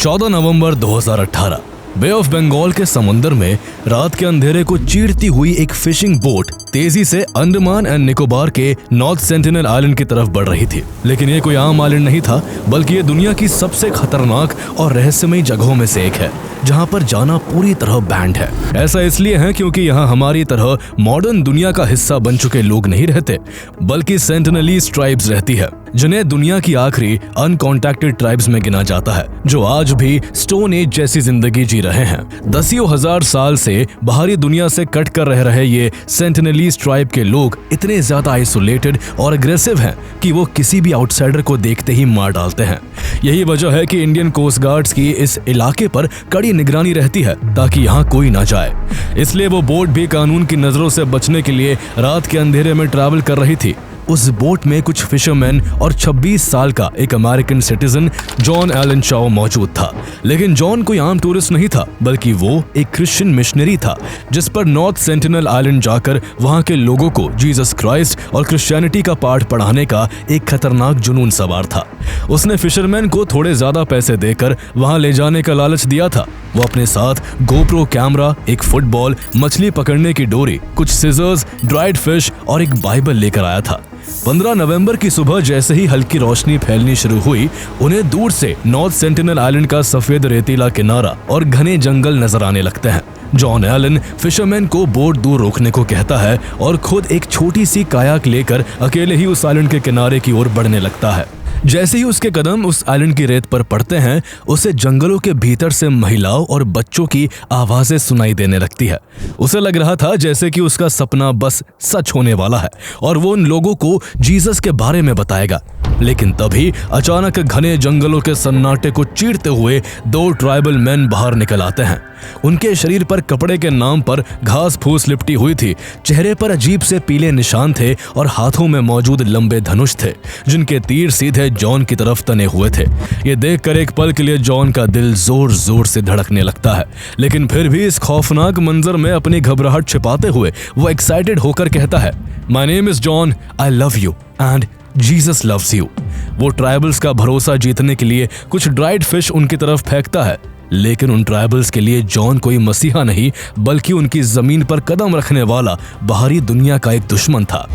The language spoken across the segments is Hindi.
14 नवंबर 2018 बे ऑफ बंगाल के समुंदर में रात के अंधेरे को चीरती हुई एक फिशिंग बोट तेजी से अंडमान एंड निकोबार के नॉर्थ सेंटिनल आइलैंड की तरफ बढ़ रही थी। लेकिन ये कोई आम आइलैंड नहीं था, बल्कि ये दुनिया की सबसे खतरनाक और रहस्यमयी जगहों में से एक है, जहां पर जाना पूरी तरह बैंड है। ऐसा इसलिए है क्योंकि यहाँ हमारी तरह मॉडर्न दुनिया का हिस्सा बन चुके लोग नहीं रहते, बल्कि सेंटिनलीज ट्राइब्स रहती है, जिन्हें दुनिया की आखिरी अनकॉन्टैक्टेड ट्राइब्स में गिना जाता है, जो आज भी स्टोन एज जैसी जिंदगी जी रहे हैं। दसियों हजार साल से बाहरी दुनिया से कट कर रह रहे ये सेंटिनलीज ट्राइब के लोग इतने ज्यादा आइसोलेटेड और अग्रेसिव हैं कि वो किसी भी आउटसाइडर को देखते ही मार डालते हैं। यही वजह है कि इंडियन कोस्ट गार्ड्स की इस इलाके पर कड़ी निगरानी रहती है ताकि यहाँ कोई ना जाए। इसलिए वो बोट भी कानून की नजरों से बचने के लिए रात के अंधेरे में ट्रैवल कर रही थी। उस बोट में कुछ फिशरमैन और 26 साल का एक अमेरिकन सिटीजन जॉन एलन चाओ मौजूद था। लेकिन जॉन कोई आम टूरिस्ट नहीं था, बल्कि वो एक क्रिश्चियन मिशनरी था, जिस पर नॉर्थ सेंटिनल आइलैंड जाकर वहां के लोगों को जीसस क्राइस्ट और क्रिश्चियनिटी का पाठ पढ़ाने का एक खतरनाक जुनून सवार था। उसने फिशरमैन को थोड़े ज्यादा पैसे देकर वहां ले जाने का लालच दिया था। वो अपने साथ गोप्रो कैमरा, एक फुटबॉल, मछली पकड़ने की डोरी, कुछ सिजर्स, ड्राइड फिश और एक बाइबल लेकर आया था। 15 नवंबर की सुबह जैसे ही हल्की रोशनी फैलनी शुरू हुई, उन्हें दूर से नॉर्थ सेंटिनल आइलैंड का सफेद रेतीला किनारा और घने जंगल नजर आने लगते हैं। जॉन एलन फिशरमैन को बोट दूर रोकने को कहता है और खुद एक छोटी सी कायाक लेकर अकेले ही उस आइलैंड के किनारे की ओर बढ़ने लगता है। जैसे ही उसके कदम उस आइलैंड की रेत पर पड़ते हैं, उसे जंगलों के भीतर से महिलाओं और बच्चों की आवाजें सुनाई देने लगती है। उसे लग रहा था जैसे कि उसका सपना बस सच होने वाला है और वो उन लोगों को जीसस के बारे में बताएगा। लेकिन तभी अचानक घने जंगलों के सन्नाटे को चीरते हुए 2 ट्राइबल मैन बाहर निकल आते हैं। उनके शरीर पर कपड़े के नाम पर घास फूस लिपटी हुई थी, चेहरे पर अजीब से पीले निशान थे और हाथों में मौजूद लंबे धनुष थे, जिनके तीर सीधे जॉन की तरफ तने हुए थे। ये देखकर एक पल के लिए जॉन का दिल जोर जोर से धड़कने लगता है, लेकिन फिर भी इस खौफनाक मंजर में अपनी घबराहट छिपाते हुए वो एक्साइटेड होकर कहता है, my name is John, I love you and Jesus loves you. वो ट्राइबल्स का भरोसा जीतने के लिए कुछ ड्राइड फिश उनकी तरफ फेंकता है, लेकिन उन ट्राइबल्स के लिए जॉन कोई मसीहा नहीं, बल्कि उनकी जमीन पर कदम रखने वाला बाहरी दुनिया का एक दुश्मन था।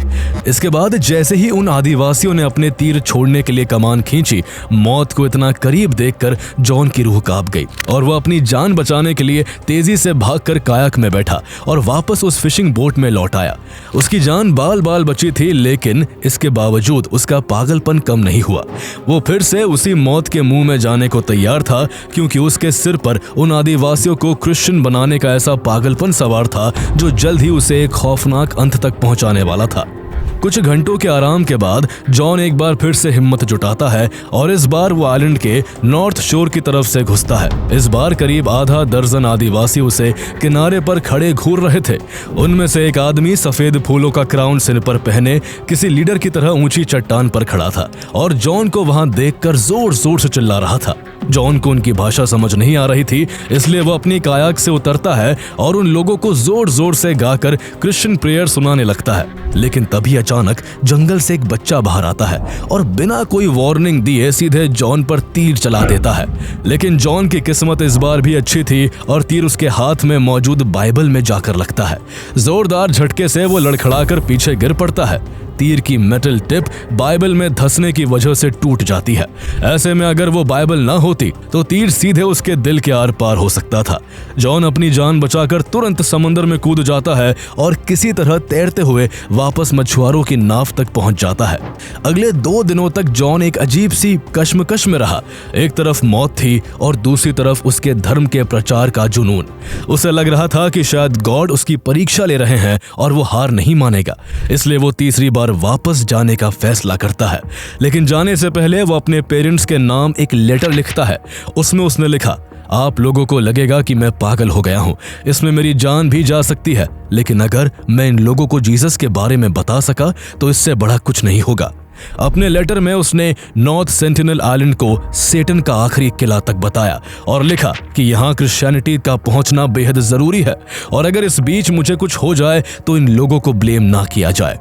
इसके बाद जैसे ही उन आदिवासियों ने अपने तीर छोड़ने के लिए कमान खींची, मौत को इतना करीब देखकर जॉन की रूह कांप गई और वह अपनी जान बचाने के लिए तेजी से भागकर कायाक में बैठा और वापस उस फिशिंग बोट में लौट आया। उसकी जान बाल बाल बची थी, लेकिन इसके बावजूद उसका पागलपन कम नहीं हुआ। वो फिर से उसी मौत के मुंह में जाने को तैयार था, क्योंकि उसके सिर पर उन आदिवासियों को क्रिश्चियन बनाने का ऐसा पागलपन सवार था जो जल्द ही उसे एक खौफनाक अंत तक पहुंचाने वाला था। कुछ घंटों के आराम के बाद जॉन एक बार फिर से हिम्मत जुटाता है और इस बार वो आइलैंड के नॉर्थ शोर की तरफ से घुसता है। इस बार करीब आधा दर्जन आदिवासी उसे किनारे पर खड़े घूर रहे थे। उनमें से एक आदमी सफेद फूलों का क्राउन सिर पर पहने किसी लीडर की तरह ऊंची चट्टान पर खड़ा था और जॉन को वहां देखकर जोर जोर से चिल्ला रहा था। जॉन को उनकी भाषा समझ नहीं आ रही थी, इसलिए वो अपनी कायाक से उतरता है और उन लोगों को जोर जोर से गाकर क्रिश्चियन प्रेयर सुनाने लगता है। लेकिन तभी अचानक जंगल से एक बच्चा बाहर आता है और बिना कोई वार्निंग दिए सीधे जॉन पर तीर चला देता है। लेकिन जॉन की किस्मत इस बार भी अच्छी थी और तीर उसके हाथ में मौजूद बाइबल में जाकर लगता है। जोरदार झटके से वो लड़खड़ाकर पीछे गिर पड़ता है। तीर की मेटल टिप बाइबल में धंसने की वजह से टूट जाती है। ऐसे में अगर वो बाइबल ना होती तो तीर सीधे उसके दिल के आर पार हो सकता था। जॉन अपनी जान बचाकर तुरंत समंदर में कूद जाता है और किसी तरह तैरते हुए वापस मछुआरों की नाव तक पहुंच जाता है। अगले 2 दिनों तक जॉन एक अजीब सी कश्मकश में रहा। एक तरफ मौत थी और दूसरी तरफ उसके धर्म के प्रचार का जुनून। उसे लग रहा था कि शायद गॉड उसकी परीक्षा ले रहे हैं और वो हार नहीं मानेगा, इसलिए वो तीसरी बार वापस जाने का फैसला करता है। लेकिन जाने से पहले वो अपने पेरेंट्स के नाम एक लेटर लिखता है। उसमें उसने लिखा, आप लोगों को लगेगा कि मैं पागल हो गया हूं, इसमें मेरी जान भी जा सकती है, लेकिन अगर मैं इन लोगों को जीसस के बारे में बता सका तो इससे बड़ा कुछ नहीं होगा। अपने लेटर में उसने नॉर्थ सेंटिनल आइलैंड को सेटन का आखिरी किला तक बताया और लिखा कि यहाँ क्रिश्चियनिटी का पहुंचना बेहद जरूरी है और अगर इस बीच मुझे कुछ हो जाए तो इन लोगों को ब्लेम ना किया जाए।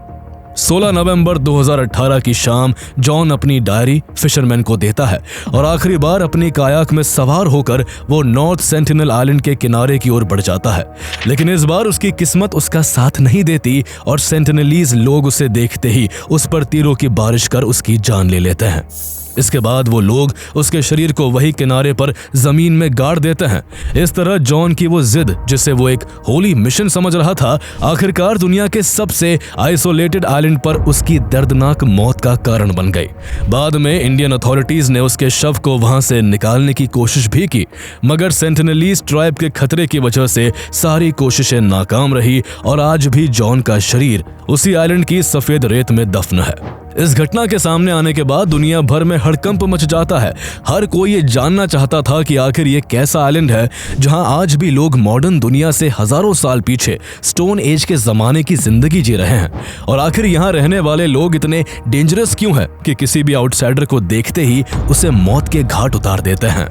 16 नवंबर 2018 की शाम जॉन अपनी डायरी फिशरमैन को देता है और आखिरी बार अपनी कायाक में सवार होकर वो नॉर्थ सेंटिनल आइलैंड के किनारे की ओर बढ़ जाता है। लेकिन इस बार उसकी किस्मत उसका साथ नहीं देती और सेंटिनलीज लोग उसे देखते ही उस पर तीरों की बारिश कर उसकी जान ले लेते हैं। इसके बाद वो लोग उसके शरीर को वही किनारे पर जमीन में गाड़ देते हैं। इस तरह जॉन की वो जिद, जिसे वो एक होली मिशन समझ रहा था, आखिरकार दुनिया के सबसे आइसोलेटेड आइलैंड पर उसकी दर्दनाक मौत का कारण बन गई। बाद में इंडियन अथॉरिटीज ने उसके शव को वहां से निकालने की कोशिश भी की, मगर सेंटिनलीज ट्राइब के खतरे की वजह से सारी कोशिशें नाकाम रही और आज भी जॉन का शरीर उसी आइलैंड की सफेद रेत में दफन है। इस घटना के सामने आने के बाद दुनिया भर में हड़कंप मच जाता है। हर कोई ये जानना चाहता था कि आखिर ये कैसा आइलैंड है जहां आज भी लोग मॉडर्न दुनिया से हजारों साल पीछे स्टोन एज के जमाने की जिंदगी जी रहे हैं, और आखिर यहाँ रहने वाले लोग इतने डेंजरस क्यों हैं कि किसी भी आउटसाइडर को देखते ही उसे मौत के घाट उतार देते हैं।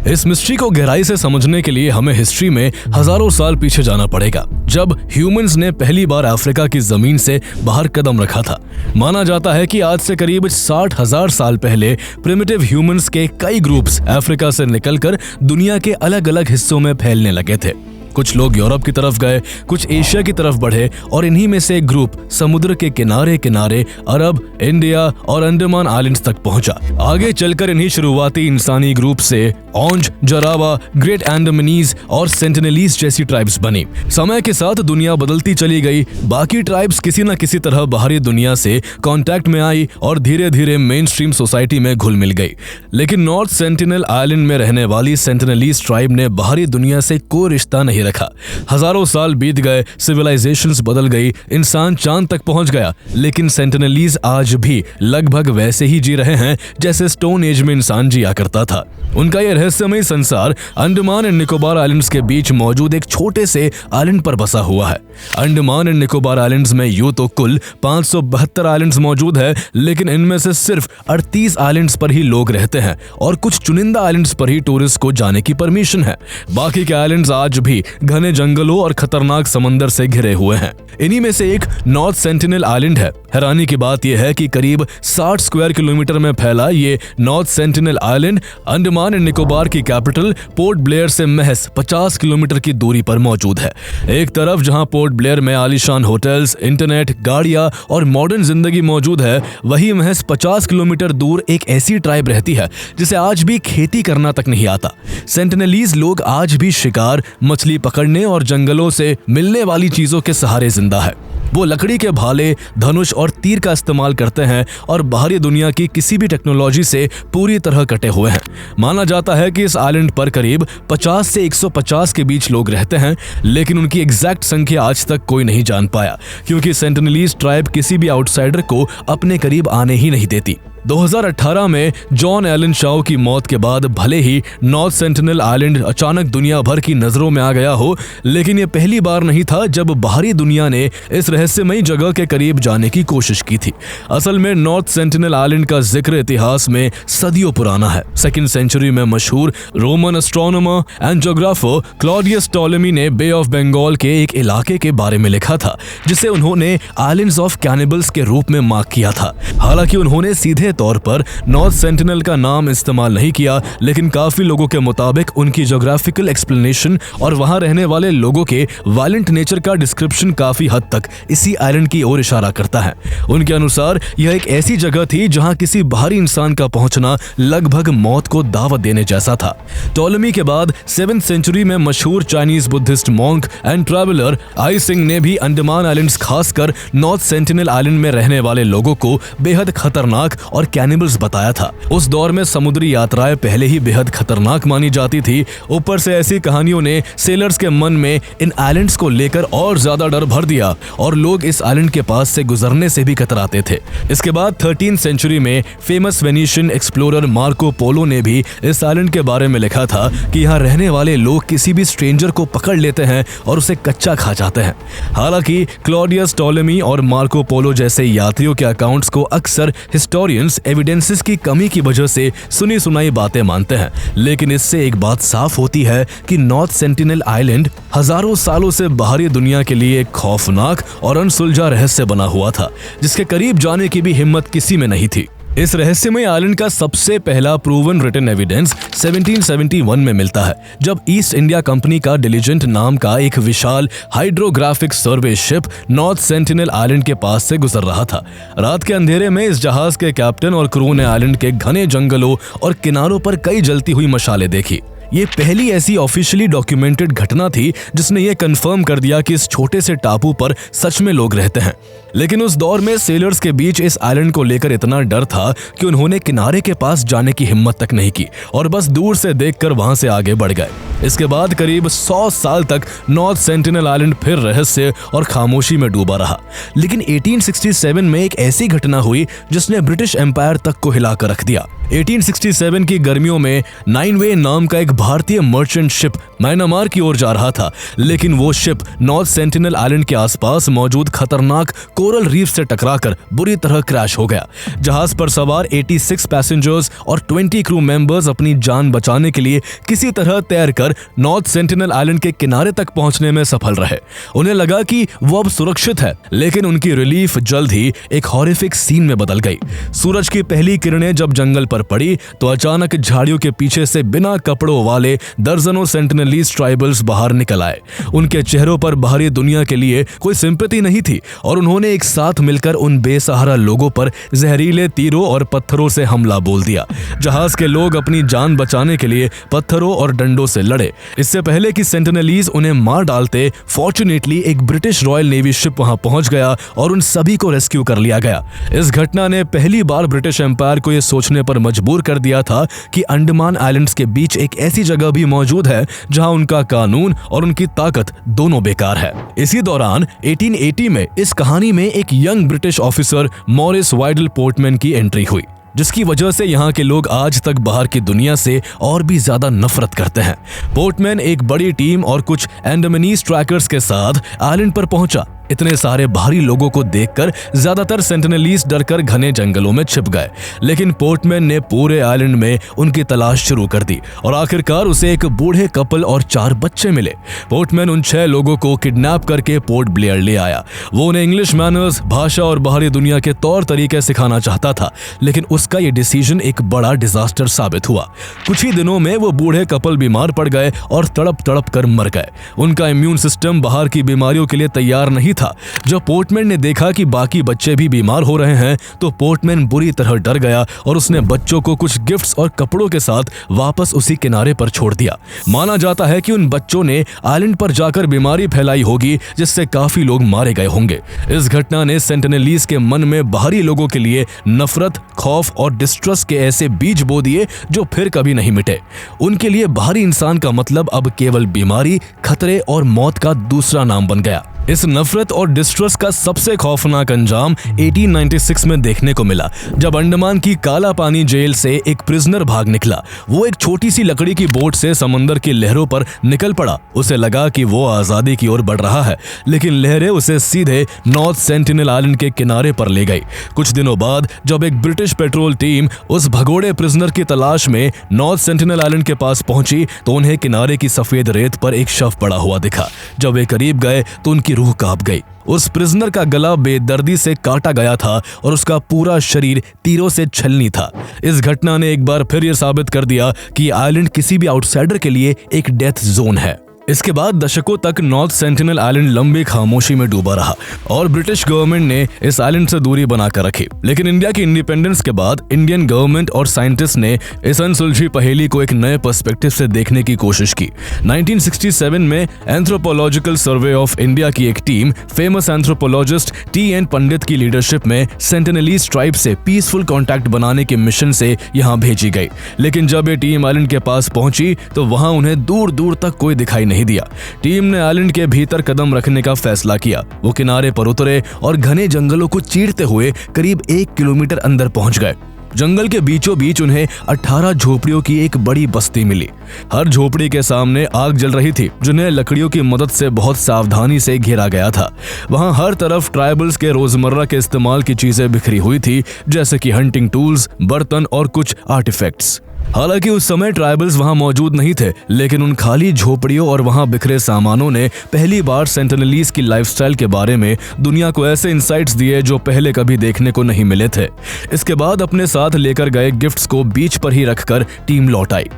इस मिस्ट्री को गहराई से समझने के लिए हमें हिस्ट्री में हजारों साल पीछे जाना पड़ेगा, जब ह्यूमंस ने पहली बार अफ्रीका की जमीन से बाहर कदम रखा था। माना जाता है कि आज से करीब 60,000 साल पहले प्रिमिटिव ह्यूमंस के कई ग्रुप्स अफ्रीका से निकलकर दुनिया के अलग अलग हिस्सों में फैलने लगे थे। कुछ लोग यूरोप की तरफ गए, कुछ एशिया की तरफ बढ़े और इन्हीं में से एक ग्रुप समुद्र के किनारे किनारे अरब, इंडिया और अंडमान आइलैंड्स तक पहुंचा। आगे चलकर इन्हीं शुरुआती इंसानी ग्रुप से ओंज, जरावा, ग्रेट एंडमनीज और सेंटिनलीज जैसी ट्राइब्स बनी। समय के साथ दुनिया बदलती चली गई। बाकी ट्राइब्स किसी न किसी तरह बाहरी दुनिया से कांटेक्ट में आई और धीरे धीरे मेन स्ट्रीम सोसाइटी में घुल मिल गई। लेकिन नॉर्थ सेंटिनल आइलैंड में रहने वाली सेंटिनलीज ट्राइब ने बाहरी दुनिया से कोई रिश्ता नहीं रखा। हजारों साल बीत गए, सिविलाइजेशंस बदल गई, इंसान चांद तक पहुंच गया, लेकिन सेंटिनलीज आज भी लगभग वैसे ही जी रहे हैं जैसे स्टोन एज में इंसान जिया करता था। उनका यह रहस्यमय संसार अंडमान एंड निकोबार आइलैंड्स के बीच मौजूद एक छोटे से आइलैंड पर बसा हुआ है। अंडमान एंड निकोबार आइलैंड्स में यूं तो कुल 572 आइलैंड्स मौजूद है, लेकिन इनमें से सिर्फ 38 आइलैंड्स पर ही लोग रहते हैं और कुछ चुनिंदा आइलैंड्स पर ही टूरिस्ट को जाने की परमिशन है। बाकी के आइलैंड्स आज भी घने जंगलों और खतरनाक समंदर से घिरे हुए हैं। इन्हीं में से एक नॉर्थ सेंटिनल आइलैंड है। हैरानी की बात यह है कि करीब 60 स्क्वायर किलोमीटर में फैला ये north sentinel island Andaman and Nicobar की कैपिटल पोर्ट ब्लेयर से महज 50 किलोमीटर की दूरी पर मौजूद है। एक तरफ जहां पोर्ट ब्लेयर में आलीशान होटल्स, इंटरनेट, गाड़ियां और मॉडर्न जिंदगी मौजूद है, वहीं महज 50 किलोमीटर दूर एक ऐसी ट्राइब रहती है जिसे आज भी खेती करना तक नहीं आता। सेंटिनलीज लोग आज भी शिकार, मछली पकड़ने और जंगलों से मिलने वाली चीजों के सहारे जिंदा है। वो लकड़ी के भाले, धनुष और तीर का इस्तेमाल करते हैं और बाहरी दुनिया की किसी भी टेक्नोलॉजी से पूरी तरह कटे हुए हैं। माना जाता है कि इस आइलैंड पर करीब 50 से 150 के बीच लोग रहते हैं, लेकिन उनकी एग्जैक्ट संख्या आज तक कोई नहीं जान पाया, क्योंकि सेंटिनलीज ट्राइब किसी भी आउटसाइडर को अपने करीब आने ही नहीं देती। 2018 में जॉन एलन शाओ की मौत के बाद भले ही नॉर्थ सेंटिनल आइलैंड अचानक दुनिया भर की नजरों में आ गया हो, लेकिन यह पहली बार नहीं था जब बाहरी दुनिया ने इस रहस्यमयी जगह के करीब जाने की कोशिश की थी। असल में नॉर्थ सेंटिनल आइलैंड का जिक्र इतिहास में सदियों पुराना है। 2nd सेंचुरी में मशहूर Roman astronomer and geographer Claudius Ptolemy ने बे ऑफ बंगाल के एक इलाके के बारे में लिखा था, जिसे उन्होंने आइलैंड्स ऑफ कैनिबल्स के रूप में मार्क किया था। हालांकि उन्होंने सीधे तौर पर नॉर्थ सेंटिनल का नाम इस्तेमाल नहीं किया, लेकिन काफी लोगों के मुताबिक उनकी ज्योग्राफिकल एक्सप्लेनेशन और वहां रहने वाले लोगों के वायलेंट नेचर का डिस्क्रिप्शन काफी हद तक इसी आइलैंड की ओर इशारा करता है। उनके अनुसार यह एक ऐसी जगह थी जहां किसी बाहरी इंसान का पहुंचना लगभग मौत को दावत देने जैसा था। टॉलेमी के बाद 7th सेंचुरी में मशहूर Chinese Buddhist monk and traveller आई सिंह ने भी अंडमान आइलैंड्स, खासकर नॉर्थ सेंटिनल आइलैंड में रहने वाले लोगों को बेहद खतरनाक और कैनिबल्स बताया था। उस दौर में समुद्री यात्राएं पहले ही बेहद खतरनाक मानी जाती थी। ऊपर से ऐसी कहानियों ने सेलर्स के मन में इन आइलैंड्स को लेकर और ज्यादा डर भर दिया और लोग इस आइलैंड के पास से गुजरने से भी कतराते थे। इसके बाद 13th सेंचुरी में famous Venetian explorer Marco Polo ने भी इस आइलैंड के बारे में लिखा था कि यहाँ रहने वाले लोग किसी भी स्ट्रेंजर को पकड़ लेते हैं और उसे कच्चा खा जाते हैं। हालांकि क्लॉडियस टॉलेमी और मार्को पोलो जैसे यात्रियों के अकाउंट्स को अक्सर हिस्टोरियंस इंडियंस एविडेंसेस की कमी की वजह से सुनी सुनाई बातें मानते हैं, लेकिन इससे एक बात साफ होती है कि नॉर्थ सेंटिनल आइलैंड हजारों सालों से बाहरी दुनिया के लिए एक खौफनाक और अनसुलझा रहस्य बना हुआ था, जिसके करीब जाने की भी हिम्मत किसी में नहीं थी। इस रहस्यमय आइलैंड का सबसे पहला प्रूवन रिटन एविडेंस 1771 में मिलता है, जब ईस्ट इंडिया कंपनी का डिलीजेंट नाम का एक विशाल हाइड्रोग्राफिक सर्वे शिप नॉर्थ सेंटिनल आइलैंड के पास से गुजर रहा था। रात के अंधेरे में इस जहाज के कैप्टन और क्रू ने आइलैंड के घने जंगलों और किनारों पर कई जलती हुई मशालें देखी। ये पहली ऐसी ऑफिशियली डॉक्यूमेंटेड घटना थी जिसने ये कंफर्म कर दिया कि इस छोटे से टापू पर सच में लोग रहते हैं। लेकिन उस दौर में सेलर्स के बीच इस आइलैंड को लेकर इतना डर था कि उन्होंने किनारे के पास जाने की हिम्मत तक नहीं की और बस दूर से देखकर वहां से आगे बढ़ गए। इसके बाद करीब 100 साल तक नॉर्थ सेंटिनल आइलैंड फिर रहस्य और खामोशी में डूबा रहा। लेकिन 1867 में एक ऐसी घटना हुई जिसने ब्रिटिश एम्पायर तक को हिलाकर रख दिया। 1867 की गर्मियों में 9 वे नाम का एक भारतीय मर्चेंट शिप म्यांमार की ओर जा रहा था, लेकिन वो शिप नॉर्थ सेंटिनल आइलैंड के आसपास मौजूद खतरनाक कोरल रीफ से टकराकर बुरी तरह क्रैश हो गया। जहाज पर सवार 86 पैसेंजर्स और 20 क्रू मेंबर्स अपनी जान बचाने के लिए किसी तरह तैरकर नॉर्थ सेंटिनल आइलैंड के किनारे तक पहुंचने में सफल रहे। उन्हें लगा कि वो अब सुरक्षित है, लेकिन उनकी रिलीफ जल्द ही एक हॉरिफिक सीन में बदल गई। सूरज की पहली किरणें जब जंगल पर पड़ी तो अचानक झाड़ियों के पीछे से बिना कपड़ों वाले दर्जनों सेंटिनलीज ट्राइबल्स बाहर निकल आए। उनके चेहरों पर बाहरी दुनिया के लिए कोई सिंपैथी नहीं थी और उन्होंने एक साथ मिलकर उन बेसहारा लोगों पर जहरीले तीरों और पत्थरों से हमला बोल दिया। जहाज के लोग अपनी जान बचाने के लिए पत्थरों और डंडों से लड़े। इससे पहले कि सेंटिनलीज उन्हें मार डालते, फॉर्चुनेटली एक ब्रिटिश रॉयल नेवी शिप वहां पहुंच गया और उन सभी को रेस्क्यू कर लिया गया। इस घटना ने पहली बार ब्रिटिश एम्पायर को यह सोचने पर मजबूर कर दिया था कि अंडमान आइलैंड्स के बीच एक ऐसी जगह भी मौजूद है जहां उनका कानून और उनकी ताकत दोनों बेकार है। इसी दौरान 1880 में इस कहानी में एक young British officer Maurice Vidal Portman की एंट्री हुई, जिसकी वजह से यहाँ के लोग आज तक बाहर की दुनिया से और भी ज्यादा नफरत करते हैं। पोर्टमैन एक बड़ी टीम और कुछ अंडमानीज ट्रैकर्स के साथ आइलैंड पर पहुंचा। इतने सारे भारी लोगों को देखकर ज्यादातर सेंटिनलीज डरकर घने जंगलों में छिप गए, लेकिन पोर्टमैन ने पूरे आइलैंड में उनकी तलाश शुरू कर दी और आखिरकार उसे एक बूढ़े कपल और 4 बच्चे मिले। पोर्टमैन उन 6 लोगों को किडनैप करके पोर्ट ब्लेयर ले आया। वो उन्हें इंग्लिश मैनर्स, भाषा और बाहरी दुनिया के तौर तरीके सिखाना चाहता था, लेकिन उसका ये डिसीजन एक बड़ा डिजास्टर साबित हुआ। कुछ ही दिनों में वो बूढ़े कपल बीमार पड़ गए और तड़प तड़प कर मर गए। उनका इम्यून सिस्टम बाहर की बीमारियों के लिए तैयार नहीं था। जब पोर्टमैन ने देखा कि बाकी बच्चे भी बीमार हो रहे हैं तो पोर्टमैन बुरी तरह डर गया और उसने बच्चों को कुछ गिफ्ट्स और कपड़ों के साथ वापस उसी किनारे पर छोड़ दिया। माना जाता है कि उन बच्चों ने आइलैंड पर जाकर बीमारी फैलाई होगी, जिससे काफी लोग मारे गए होंगे। इस घटना ने सेंटिनलीज के मन में बाहरी लोगों के लिए नफरत, खौफ और डिस्ट्रस्ट के ऐसे बीज बो दिए जो फिर कभी नहीं मिटे। उनके लिए बाहरी इंसान का मतलब अब केवल बीमारी, खतरे और मौत का दूसरा नाम बन गया। इस नफरत और डिस्ट्रस्ट का सबसे खौफनाक अंजाम 1896 में देखने को मिला, जब अंडमान की काला पानी जेल से एक प्रिजनर भाग निकला। वो एक छोटी सी लकड़ी की बोट से समंदर की लहरों पर निकल पड़ा। उसे लगा कि वो आजादी की ओर बढ़ रहा है, लेकिन लहरें उसे सीधे नॉर्थ सेंटिनल आइलैंड के किनारे पर ले गई। कुछ दिनों बाद जब एक ब्रिटिश पेट्रोल टीम उस भगोड़े प्रिजनर की तलाश में नॉर्थ सेंटिनल आइलैंड के पास पहुंची तो उन्हें किनारे की सफेद रेत पर एक शव पड़ा हुआ दिखा। जब वे करीब गए तो उनकी रूह कांप गई। उस प्रिजनर का गला बेदर्दी से काटा गया था और उसका पूरा शरीर तीरों से छलनी था। इस घटना ने एक बार फिर यह साबित कर दिया कि आइलैंड किसी भी आउटसाइडर के लिए एक डेथ जोन है। इसके बाद दशकों तक नॉर्थ सेंटिनल आइलैंड लंबी खामोशी में डूबा रहा और ब्रिटिश गवर्नमेंट ने इस आइलैंड से दूरी बनाकर रखी। लेकिन इंडिया की इंडिपेंडेंस के बाद इंडियन गवर्नमेंट और साइंटिस्ट ने इस अनसुलझी पहेली को एक नए पर्सपेक्टिव से देखने की कोशिश की। 1967 में एंथ्रोपोलॉजिकल सर्वे ऑफ इंडिया की एक टीम फेमस एंथ्रोपोलॉजिस्ट T.N. पंडित की लीडरशिप में सेंटिनलीज ट्राइब से पीसफुल कॉन्टैक्ट बनाने के मिशन से यहाँ भेजी गई। लेकिन जब ये टीम आइलैंड के पास पहुंची तो वहां उन्हें दूर दूर तक कोई दिखाई नहीं दिया। टीम ने आइलैंड के भीतर कदम रखने का फैसला किया। वो किनारे पर उतरे और घने जंगलों को चीरते हुए करीब 1 किलोमीटर अंदर पहुंच गए। जंगल के बीचों बीच उन्हें 18 झोपड़ियों की एक बड़ी बस्ती मिली। हर झोपड़ी के सामने आग जल रही थी, जिन्हें लकड़ियों की मदद से बहुत सावधानी से घेरा गया था। वहां हर तरफ ट्राइबल्स के रोजमर्रा के इस्तेमाल की चीजें बिखरी हुई थी, जैसे कि हंटिंग टूल्स, बर्तन और कुछ आर्टिफैक्ट्स। हालांकि उस समय ट्राइबल्स वहां मौजूद नहीं थे, लेकिन उन खाली झोपड़ियों और वहां बिखरे सामानों ने पहली बार सेंटिनलीज की लाइफस्टाइल के बारे में दुनिया को ऐसे इंसाइट्स दिए जो पहले कभी देखने को नहीं मिले थे। इसके बाद अपने साथ लेकर गए गिफ्ट्स को बीच पर ही रखकर टीम लौट आई।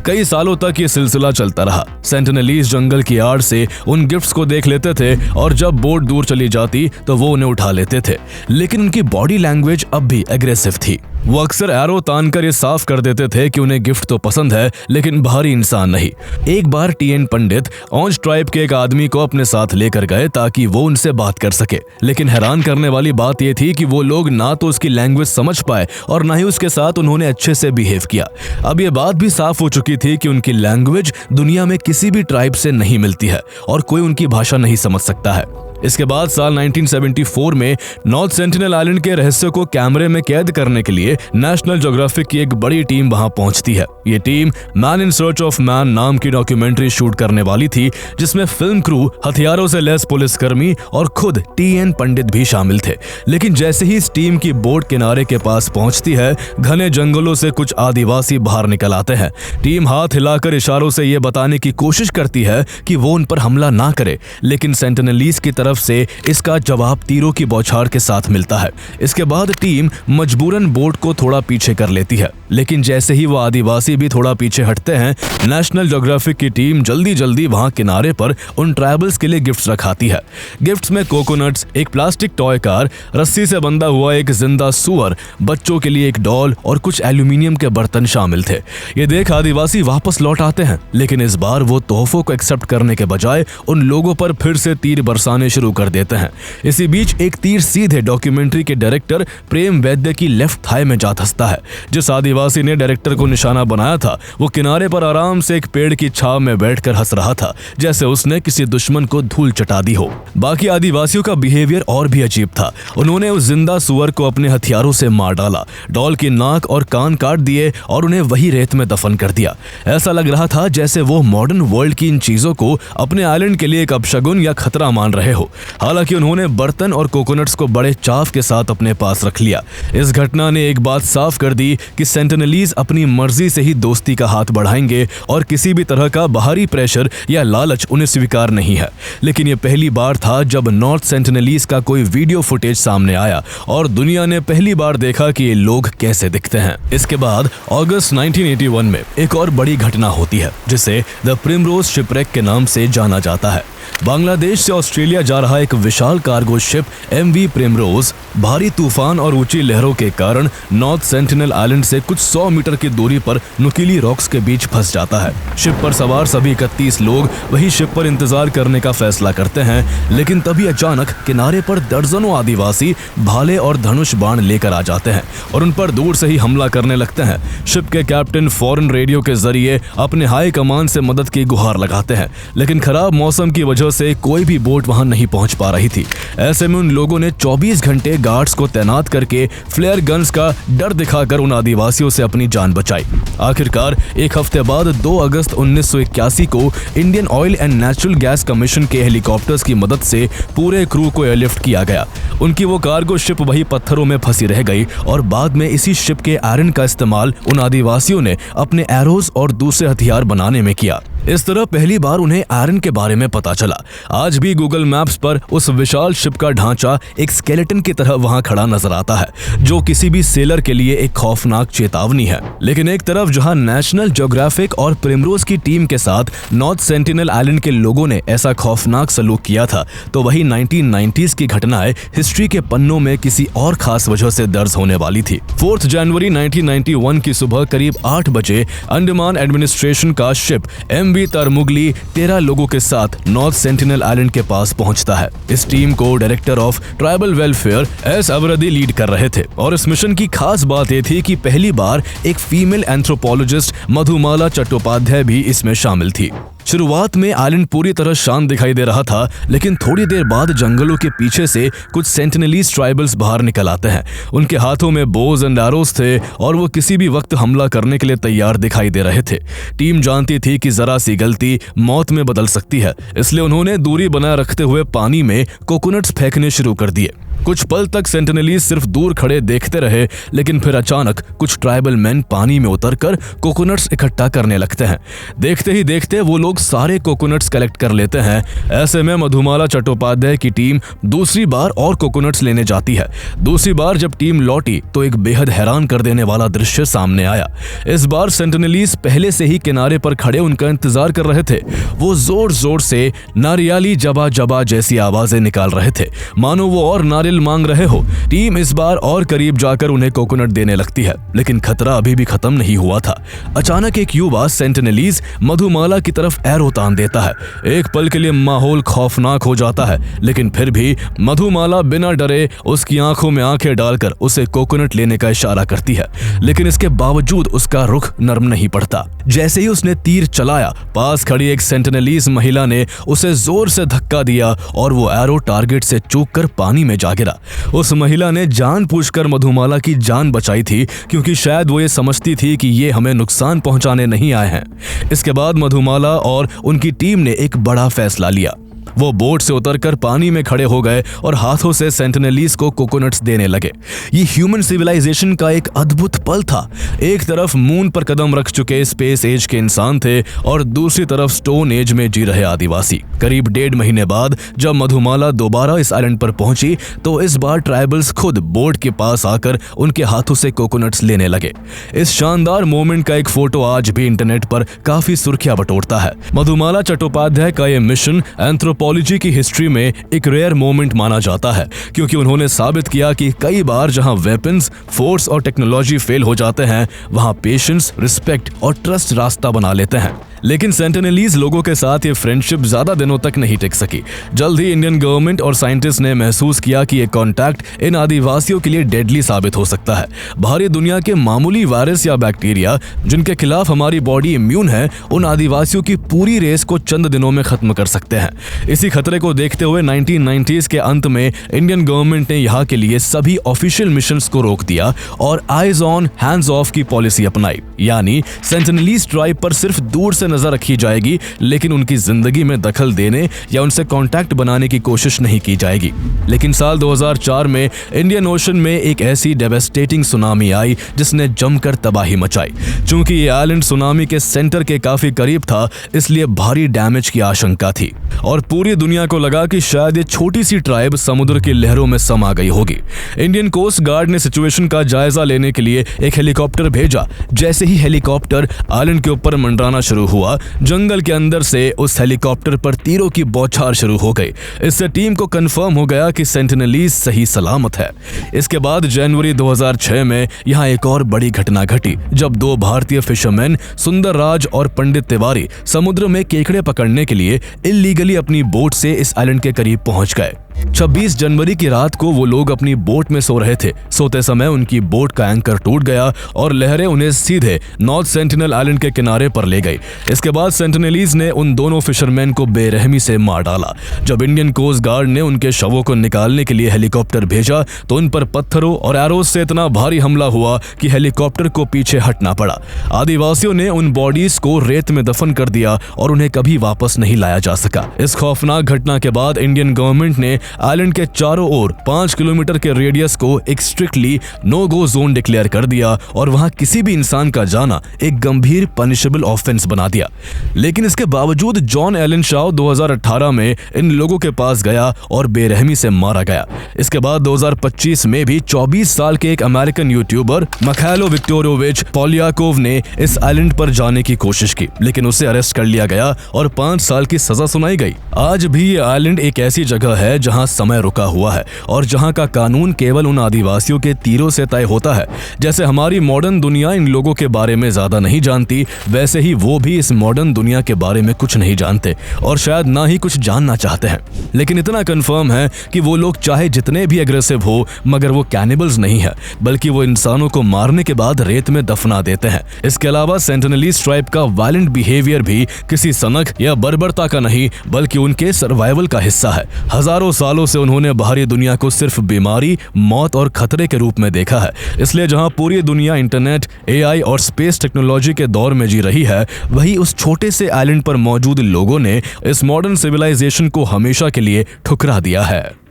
कई सालों तक ये सिलसिला चलता रहा। सेंटिनलीज जंगल की आड़ से उन गिफ्ट्स को देख लेते थे और जब बोट दूर चली जाती तो वो उन्हें उठा लेते थे, लेकिन उनकी बॉडी लैंग्वेज अब भी एग्रेसिव थी। वो अक्सर एरो तानकर ये साफ कर देते थे कि उन्हें गिफ्ट तो पसंद है, लेकिन भारी इंसान नहीं। एक बार टीएन पंडित औंज ट्राइब के एक आदमी को अपने साथ लेकर गए ताकि वो उनसे बात कर सके, लेकिन हैरान करने वाली बात यह थी कि वो लोग ना तो उसकी लैंग्वेज समझ पाए और ना ही उसके साथ उन्होंने अच्छे से बिहेव किया। अब ये बात भी साफ हो चुकी थी कि उनकी लैंग्वेज दुनिया में किसी भी ट्राइब से नहीं मिलती है और कोई उनकी भाषा नहीं समझ सकता है। इसके बाद साल 1974 में नॉर्थ सेंटिनल आइलैंड के रहस्य को कैमरे में कैद करने के लिए नेशनल ज्योग्राफिक की एक बड़ी टीम वहां पहुंचती है। ये team man in search of man नाम की डॉक्यूमेंट्री शूट करने वाली थी, जिसमें फिल्म क्रू, हथियारों से लैस पुलिसकर्मी और खुद टीएन पंडित भी शामिल थे। लेकिन जैसे ही इस टीम की बोट किनारे के पास पहुंचती है, घने जंगलों से कुछ आदिवासी बाहर निकल आते हैं। टीम हाथ हिलाकर इशारों से ये बताने की कोशिश करती है कि वो उन पर हमला ना करे, लेकिन सेंटिनलीज की तरफ से इसका जवाब तीरों की बौछार के साथ मिलता है। इसके बाद टीम मजबूरन बोट को थोड़ा पीछे कर लेती है, लेकिन जैसे ही वो आदिवासी भी थोड़ा पीछे हटते हैं, नेशनल ज्योग्राफिक की टीम जल्दी जल्दी वहां किनारे पर उन ट्राइबल्स के लिए गिफ्ट्स रखाती है। गिफ्ट्स में कोकोनट्स, एक प्लास्टिक टॉय कार, रस्सी से बंधा हुआ एक जिंदा सुअर, बच्चों के लिए एक डॉल और कुछ एल्यूमिनियम के बर्तन शामिल थे। ये देख आदिवासी वापस लौट आते हैं, लेकिन इस बार वो तोहफों को एक्सेप्ट करने के बजाय उन लोगों पर फिर से तीर बरसाने शुरू कर देते हैं। इसी बीच एक तीर सीधे डॉक्यूमेंट्री के डायरेक्टर प्रेम वैद्य की लेफ्ट थाई में जा धंसता है। जिस आदिवासी ने डायरेक्टर को निशाना बनाया था, वो किनारे पर आराम से एक पेड़ की छांव में बैठकर हंस रहा था, जैसे उसने किसी दुश्मन को धूल चटा दी हो। बाकी आदिवासियों का बिहेवियर और भी अजीब था। उन्होंने उस जिंदा सुअर को अपने हथियारों से मार डाला, डॉल की नाक और कान काट दिए और उन्हें वही रेत में दफन कर दिया। ऐसा लग रहा था जैसे वो मॉडर्न वर्ल्ड की इन चीजों को अपने आइलैंड के लिए एक अपशगुन या खतरा मान रहे हो। हालांकि उन्होंने बर्तन और कोकोनट्स को बड़े चाव के साथ अपने पास रख लिया। इस घटना ने एक बात साफ कर दी कि सेंटिनलीज अपनी मर्जी से ही दोस्ती का हाथ बढ़ाएंगे और किसी भी तरह का बाहरी प्रेशर या लालच उन्हें स्वीकार नहीं है। लेकिन यह पहली बार था जब नॉर्थ सेंटिनलीज का कोई वीडियो फुटेज सामने आया और दुनिया ने पहली बार देखा कि ये लोग कैसे दिखते हैं। इसके बाद अगस्त 1981 में एक और बड़ी घटना होती है, जिसे द प्रिमरोज शिपरेक के नाम से जाना जाता है। बांग्लादेश से ऑस्ट्रेलिया जा रहा एक विशाल कार्गो शिप एमवी प्रिमरोज भारी तूफान और ऊंची लहरों के कारण नॉर्थ सेंटिनल आइलैंड से कुछ 100 मीटर की दूरी पर नुकीली रॉक्स के बीच फंस जाता है। शिप पर सवार सभी 31 लोग वही शिप पर इंतजार करने का फैसला करते हैं, लेकिन तभी अचानक किनारे पर दर्जनों आदिवासी भाले और धनुष बाण लेकर आ जाते हैं और उन पर दूर से ही हमला करने लगते हैं। शिप के कैप्टन फौरन रेडियो के जरिए अपने हाई कमान से मदद की गुहार लगाते हैं, लेकिन खराब मौसम की वजह से कोई भी बोट वहां नहीं पहुंच पा रही थी। ऐसे में उन लोगों ने 24 घंटे गार्ड्स को तैनात करके फ्लेयर गन्स का डर दिखाकर उन आदिवासियों से अपनी जान बचाई। आखिरकार एक हफ्ते बाद 2 अगस्त 1981 को Indian oil and natural gas commission के हेलीकॉप्टर्स की मदद से पूरे क्रू को एयरलिफ्ट किया गया। उनकी वो कार्गो शिप वही पत्थरों में फंसी रह गई और बाद में इसी शिप के आयरन का इस्तेमाल उन आदिवासियों ने अपने एरोज और दूसरे हथियार बनाने में किया। इस तरह पहली बार उन्हें आयरन के बारे में पता चला। आज भी गूगल मैप्स पर उस विशाल शिप का ढांचा एक स्केलेटन की तरह वहां खड़ा नजर आता है, जो किसी भी सेलर के लिए एक खौफनाक चेतावनी है। लेकिन एक तरफ जहां नेशनल ज्योग्राफिक और प्रिमरोज की टीम के साथ नॉर्थ सेंटिनल आइलैंड के लोगों ने ऐसा खौफनाक सलूक किया था, तो वही 1990s की घटनाएं हिस्ट्री के पन्नों में किसी और खास वजह से दर्ज होने वाली थी। 4 जनवरी 1991 की सुबह करीब 8 बजे अंडमान एडमिनिस्ट्रेशन का शिप एमवी तरमुगली 13 लोगों के साथ नॉर्थ सेंटिनल आइलैंड के पास पहुंचता है। इस टीम को director of tribal welfare S अवरदी लीड कर रहे थे और इस मिशन की खास बात यह थी कि पहली बार एक फीमेल एंथ्रोपोलॉजिस्ट मधुमाला चट्टोपाध्याय भी इसमें शामिल थी। शुरुआत में आइलैंड पूरी तरह शांत दिखाई दे रहा था, लेकिन थोड़ी देर बाद जंगलों के पीछे से कुछ सेंटिनलीज ट्राइबल्स बाहर निकल आते हैं। उनके हाथों में बोज एंड एरोज थे और वो किसी भी वक्त हमला करने के लिए तैयार दिखाई दे रहे थे। टीम जानती थी कि जरा सी गलती मौत में बदल सकती है, इसलिए उन्होंने दूरी बनाए रखते हुए पानी में कोकोनट्स फेंकने शुरू कर दिए। कुछ पल तक सेंटिनलीज सिर्फ दूर खड़े देखते रहे, लेकिन फिर अचानक कुछ ट्राइबल मैन पानी में उतरकर कोकोनट्स इकट्ठा करने लगते हैं। देखते ही देखते वो लोग सारे कोकोनट्स कलेक्ट कर लेते हैं। ऐसे में मधुमाला चट्टोपाध्याय की टीम दूसरी बार और कोकोनट्स लेने जाती है। दूसरी बार जब टीम लौटी तो एक बेहद हैरान कर देने वाला दृश्य सामने आया। इस बार सेंटिनलीज पहले से ही किनारे पर खड़े उनका इंतजार कर रहे थे। वो जोर जोर से नारियाली जबा जबा जैसी आवाजें निकाल रहे थे, मानो वो और नारियल मांग रहे हो। टीम इस बार और करीब जाकर उन्हें कोकोनट देने लगती है, लेकिन खतरा अभी भी खत्म नहीं हुआ था। अचानक एक युवा सेंटिनलीज मधुमाला की तरफ एरो तान देता है। एक पल के लिए माहौल खौफनाक हो जाता है, लेकिन फिर भी मधुमाला बिना डरे उसकी आंखों में आंखें डालकर उसे कोकोनट लेने का इशारा करती है, लेकिन इसके बावजूद उसका रुख नरम नहीं पड़ता। जैसे ही उसने तीर चलाया, पास खड़ी एक सेंटिनलीज महिला ने उसे जोर से धक्का दिया और वो एरो टारगेट से चूक कर पानी में जा गिरा। उस महिला ने जानबूझकर मधुमाला की जान बचाई थी, क्योंकि शायद वो ये समझती थी कि ये हमें नुकसान पहुंचाने नहीं आए हैं। इसके बाद मधुमाला और उनकी टीम ने एक बड़ा फैसला लिया। वो बोट से उतरकर पानी में खड़े हो गए और हाथों से सेंटिनलीज को कोकोनट्स देने लगे। ये ह्यूमन सिविलाइजेशन का एक अद्भुत पल था। एक तरफ मून पर कदम रख चुके स्पेस एज के इंसान थे और दूसरी तरफ स्टोन एज में जी रहे आदिवासी। करीब 1.5 महीने बाद जब मधुमाला दोबारा इस आइलैंड पर पहुंची तो इस बार ट्राइबल्स खुद बोट के पास आकर उनके हाथों से कोकोनट्स लेने लगे। इस शानदार मोमेंट का एक फोटो आज भी इंटरनेट पर काफी सुर्खियां बटोरता है। मधुमाला चट्टोपाध्याय का यह मिशन एंथ्रोपोलॉजी की हिस्ट्री में एक रेयर मोमेंट माना जाता है, क्योंकि उन्होंने साबित किया कि कई बार जहां वेपन्स, फोर्स और टेक्नोलॉजी फेल हो जाते हैं, वहां पेशेंस, रिस्पेक्ट और ट्रस्ट रास्ता बना लेते हैं। लेकिन सेंटिनलीज लोगों के साथ ये फ्रेंडशिप ज्यादा दिनों तक नहीं टिक सकी। जल्द ही इंडियन गवर्नमेंट और साइंटिस्ट ने महसूस किया कि ये कॉन्टैक्ट इन आदिवासियों के लिए डेडली साबित हो सकता है। बाहरी दुनिया के मामूली वायरस या बैक्टीरिया जिनके खिलाफ हमारी बॉडी इम्यून है, उन आदिवासियों की पूरी रेस को चंद दिनों में खत्म कर सकते हैं। इसी खतरे को देखते हुए 1990s के अंत में इंडियन गवर्नमेंट ने यहाँ के लिए सभी ऑफिशियल मिशंस को रोक दिया और आइज ऑन हैंड्स ऑफ की पॉलिसी अपनाई। यानी सेंटिनलीज ट्राइब पर सिर्फ दूर से नजर रखी जाएगी, लेकिन उनकी जिंदगी में दखल देने या उनसे कांटेक्ट बनाने की कोशिश नहीं की जाएगी। लेकिन साल 2004 में इंडियन ओशन में एक ऐसी डेवास्टेटिंग सुनामी आई जिसने जमकर तबाही मचाई। चूंकि ये आइलैंड सुनामी के सेंटर के काफी करीब था, इसलिए भारी डैमेज की आशंका थी और पूरी दुनिया को लगा कि शायद ये छोटी सी ट्राइब समुद्र की लहरों में समा गई होगी। इंडियन कोस्ट गार्ड ने सिचुएशन का जायजा लेने के लिए एक हेलीकॉप्टर भेजा। जैसे ही हेलीकॉप्टर आइलैंड के ऊपर मंडराना शुरू हुआ, जंगल के अंदर से उस हेलीकॉप्टर पर तीरों की बौछार शुरू हो गई। इससे टीम को कंफर्म हो गया कि सेंटिनलीज सही सलामत है। इसके बाद जनवरी 2006 में यहाँ एक और बड़ी घटना घटी, जब 2 भारतीय फिशरमैन सुंदर राज और पंडित तिवारी समुद्र में केकड़े पकड़ने के लिए इल्लीगली अपनी बोट से इस आइलैंड के करीब पहुंच गए। 26 जनवरी की रात को वो लोग अपनी बोट में सो रहे थे। सोते समय उनकी बोट का एंकर टूट गया और लहरें उन्हें सीधे नॉर्थ सेंटिनल आइलैंड के किनारे पर ले गई। इसके बाद सेंटिनलीज ने उन दोनों फिशरमैन को बेरहमी से मार डाला। जब इंडियन कोस्ट गार्ड ने उनके शवों को निकालने के लिए हेलीकॉप्टर भेजा तो उन पर पत्थरों और एरोज से इतना भारी हमला हुआ कि हेलीकॉप्टर को पीछे हटना पड़ा। आदिवासियों ने उन बॉडीज को रेत में दफन कर दिया और उन्हें कभी वापस नहीं लाया जा सका। इस खौफनाक घटना के बाद इंडियन गवर्नमेंट ने आइलैंड के चारों ओर 5 किलोमीटर के रेडियस को एक स्ट्रिक्टली नो गो जोन डिक्लेयर कर दिया और वहां किसी भी इंसान का जाना एक गंभीर पनिशेबल ऑफेंस बना दिया। लेकिन इसके बावजूद जॉन एलन शाव 2018 में इन लोगों के पास गया और बेरहमी से मारा गया। इसके बाद 2025 में भी 24 साल के एक अमेरिकन यूट्यूबर मिखाइलो विक्टोरोविच पोलियाकोव ने इस आइलैंड पर जाने की कोशिश की, लेकिन उसे अरेस्ट कर लिया गया और 5 साल की सजा सुनाई गई। आज भी ये आइलैंड एक ऐसी जगह है जहां जहां समय रुका हुआ है और जहां का कानून केवल उन आदिवासियों के तीरों से तय होता है। जैसे हमारी मॉडर्न दुनिया इन लोगों के बारे में ज्यादा नहीं जानती, वैसे ही वो भी इस मॉडर्न दुनिया के बारे में कुछ नहीं जानते और शायद ना ही कुछ जानना चाहते हैं। लेकिन इतना कंफर्म है कि वो लोग चाहे जितने भी एग्रेसिव हो, मगर वो कैनिबल्स नहीं है, बल्कि वो इंसानों को मारने के बाद रेत में दफना देते हैं। इसके अलावा सेंटिनलीज ट्राइब का वायलेंट बिहेवियर भी किसी सनक या बर्बरता का नहीं, बल्कि उनके सर्वाइवल का हिस्सा है। हजारों सालों से उन्होंने बाहरी दुनिया को सिर्फ बीमारी, मौत और खतरे के रूप में देखा है। इसलिए जहां पूरी दुनिया इंटरनेट, AI और स्पेस टेक्नोलॉजी के दौर में जी रही है, वही उस छोटे से आइलैंड पर मौजूद लोगों ने इस मॉडर्न सिविलाइजेशन को हमेशा के लिए ठुकरा दिया है।